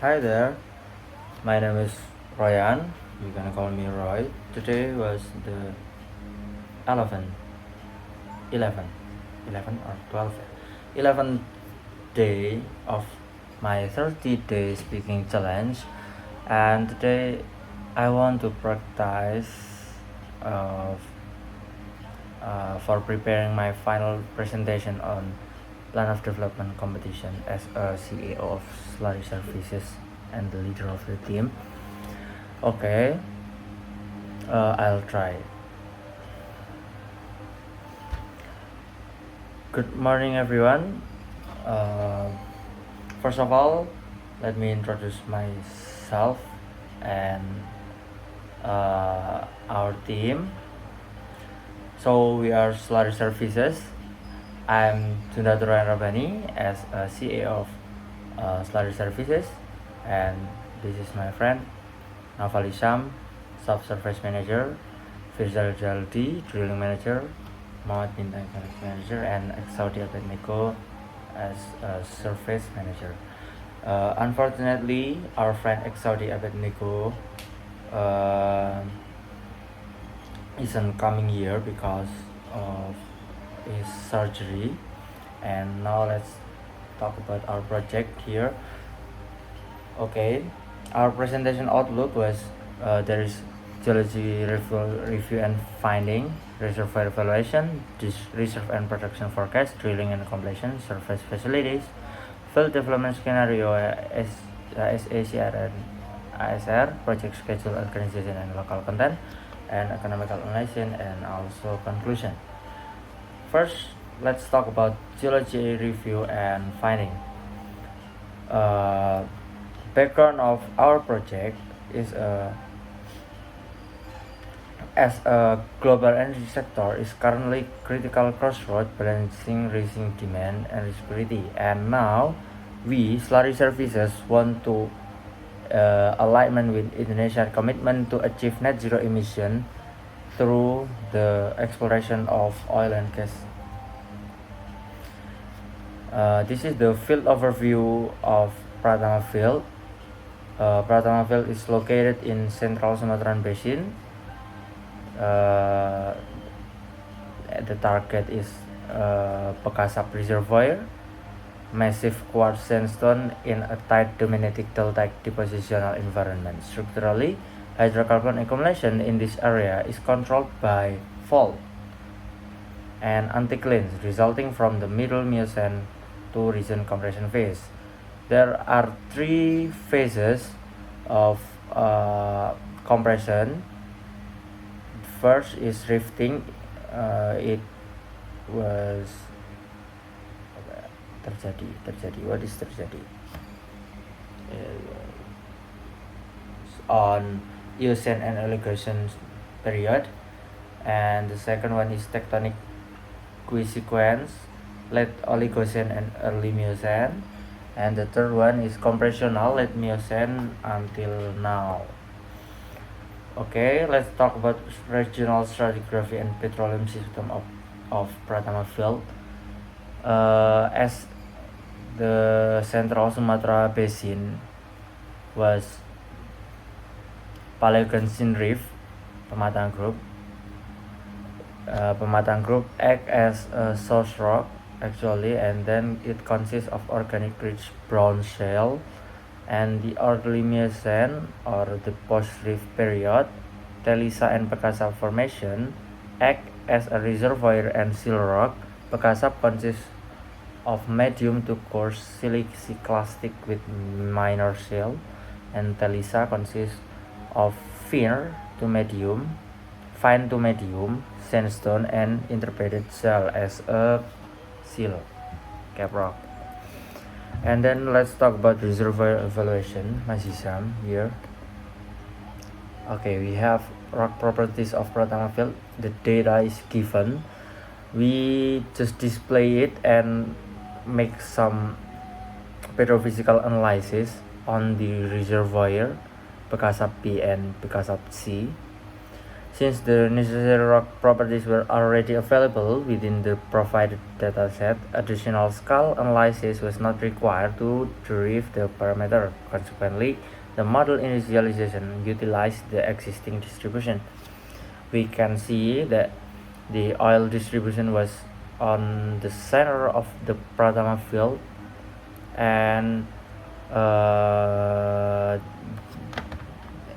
Hi there, my name is Ryan. You can call me Roy. Today was the 11, 11, 11 or 12, 11th day of my 30-day speaking challenge, and today I want to practice uh, for preparing my final presentation on plan of development competition as a CEO of Slurry Services and the leader of the team. Okay, I'll try. Good morning, everyone. Uh, First of all, let me introduce myself and our team. So we are Slurry Services. I'm Tundadura Rabani as a CEO of Slurry Services, and this is my friend Naval Isham, Subsurface Manager, Firzal Jaldi, Drilling Manager, Mohammed Bintang Connect Manager, and Saudi Abednego as a Surface Manager. Unfortunately, our friend Saudi Abednego isn't coming here because of his surgery. And now let's talk about our project here. Okay, our presentation outlook was there is geology review and finding, reservoir evaluation, reserve and production forecast, drilling and completion, surface facilities, field development scenario, SACR and ASR, project schedule, organization and local content, and economical analysis, and also conclusion. First, let's talk about geology review and finding. Background of our project is as a global energy sector is currently critical crossroad balancing rising demand and security, and now we Slurry Services want to alignment with Indonesia's commitment to achieve net zero emission through the exploration of oil and gas. This is the field overview of Pratama Field. Pratama Field is located in Central Sumatran Basin. The target is Pekasap Reservoir, massive quartz sandstone in a tight dominitic deltaic depositional environment. Structurally, hydrocarbon accumulation in this area is controlled by fault and anticlines resulting from the middle Miocene to recent compression phase. There are three phases of compression. First is rifting. It was terjadi. What is terjadi? On Eocene and Oligocene period, and the second one is tectonic quisequence, late Oligocene and early Miocene, and the third one is compressional late Miocene until now. Okay, let's talk about regional stratigraphy and petroleum system of Pratama Field. As the Central Sumatra Basin was Paleogene Reef, Pematang Group. Pematang Group act as a source rock actually, and then it consists of organic rich brown shale, and the early Miocene or the post-Reef period, Telisa and Pekasap formation act as a reservoir and seal rock. Pekasap consists of medium to coarse siliciclastic with minor shale, and Telisa consists of fine to medium sandstone and interpreted shale as a seal, cap rock. And then let's talk about reservoir evaluation, Mas Hisham here. Okay, we have rock properties of Pratama Field. The data is given. We just display it and make some petrophysical analysis on the reservoir Pekasap B and Pekasap C. Since the necessary rock properties were already available within the provided dataset, additional skull analysis was not required to derive the parameter. Consequently, the model initialization utilized the existing distribution. We can see that the oil distribution was on the center of the Pratama field, and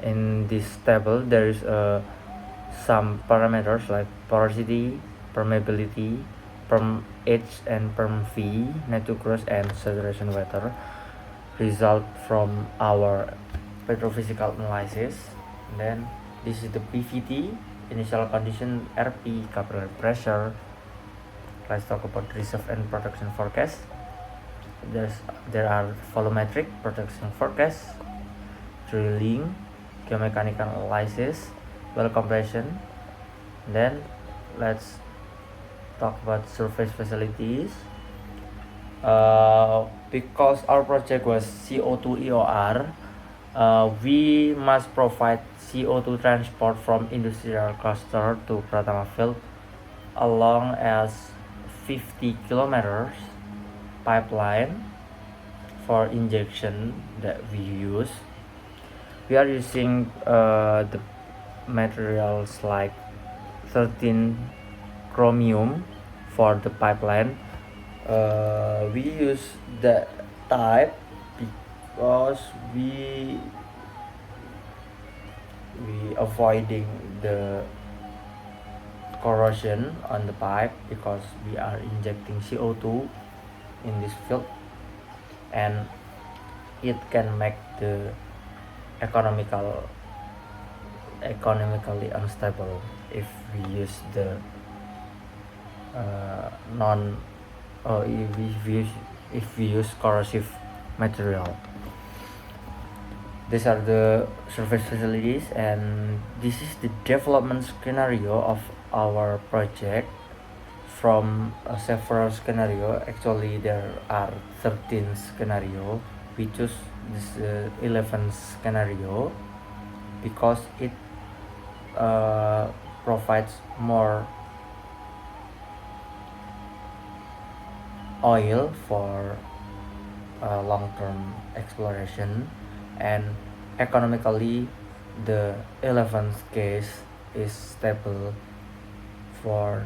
in this table there is some parameters like porosity, permeability, perm H and perm V, net to gross and saturation water result from our petrophysical analysis. And then this is the PVT, initial condition, RP, capillary pressure. Let's talk about reserve and production forecast. There are volumetric production forecast, drilling, geomechanical analysis, well compression. Then let's talk about surface facilities. Because our project was CO2 EOR, we must provide CO2 transport from industrial cluster to Pratama field along as 50 kilometers pipeline for injection that we use. We are using the materials like 13 chromium for the pipeline. We use that type because we avoiding the corrosion on the pipe, because we are injecting CO2 in this field, and it can make the economically unstable if we use the if we use corrosive material. These are the surface facilities, and this is the development scenario of our project. From several scenario, actually there are 13 scenario. We choose this 11th scenario because it provides more oil for long-term exploration, and economically the 11th case is stable for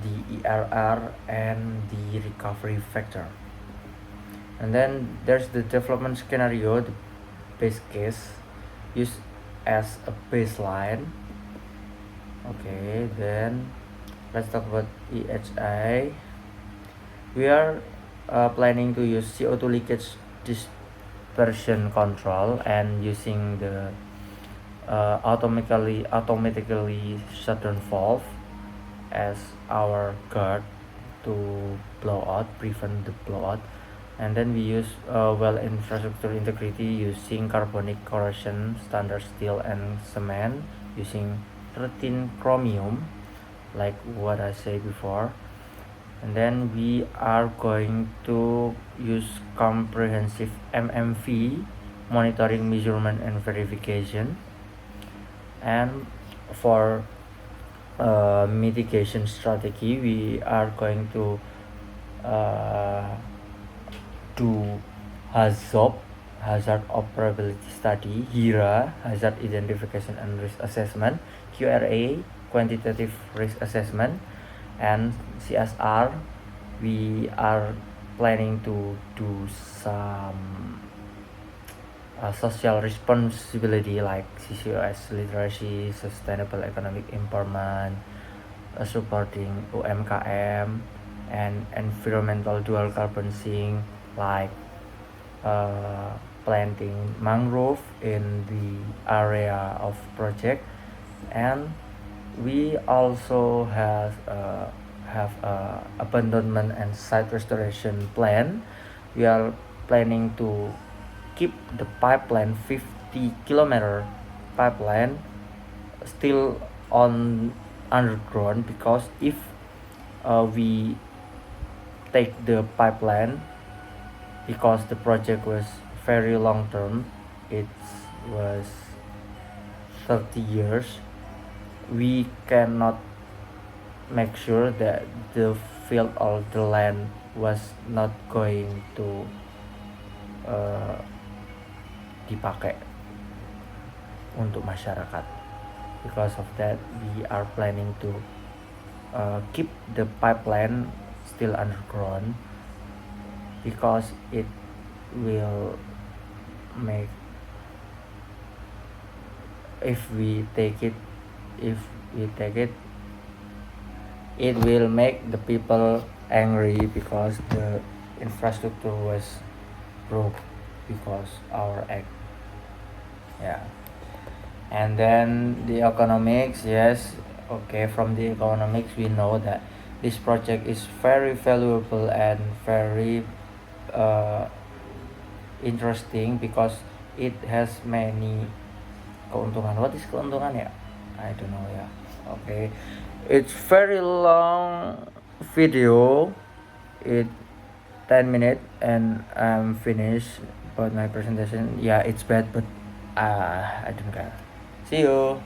the ERR and the recovery factor. And then there's the development scenario, the base case used as a baseline. Okay, then let's talk about EHI. We are planning to use CO2 leakage dispersion control and using the automatically shutdown valve as our guard to blow out, prevent the blowout. And then we use well infrastructure integrity using carbonic corrosion, standard steel and cement, using 13 chromium like what I said before. And then we are going to use comprehensive MMV, monitoring, measurement and verification. And for mitigation strategy, we are going to do HAZOP, hazard operability study, HIRA, hazard identification and risk assessment, QRA, quantitative risk assessment, and CSR. We are planning to do some social responsibility like CCOS literacy, sustainable economic empowerment, supporting UMKM, and environmental dual carbon sink like planting mangrove in the area of project. And we also have abandonment and site restoration plan. We are planning to keep the pipeline 50 kilometer pipeline still on underground, because if we take the pipeline, because the project was very long term, it was 30 years, we cannot make sure that the field or the land was not going to dipakai untuk masyarakat. Because of that, we are planning to keep the pipeline still underground, because it will make, if we take it, it will make the people angry, because the infrastructure was broke because our act. Yeah. And then the economics, yes, okay, from the economics we know that this project is very valuable and very interesting, because it has many keuntungan. What is keuntungan ya? I don't know ya. Okay, it's very long video, it 10 minutes and I'm finished. But my presentation, yeah, it's bad, but I don't care. See you.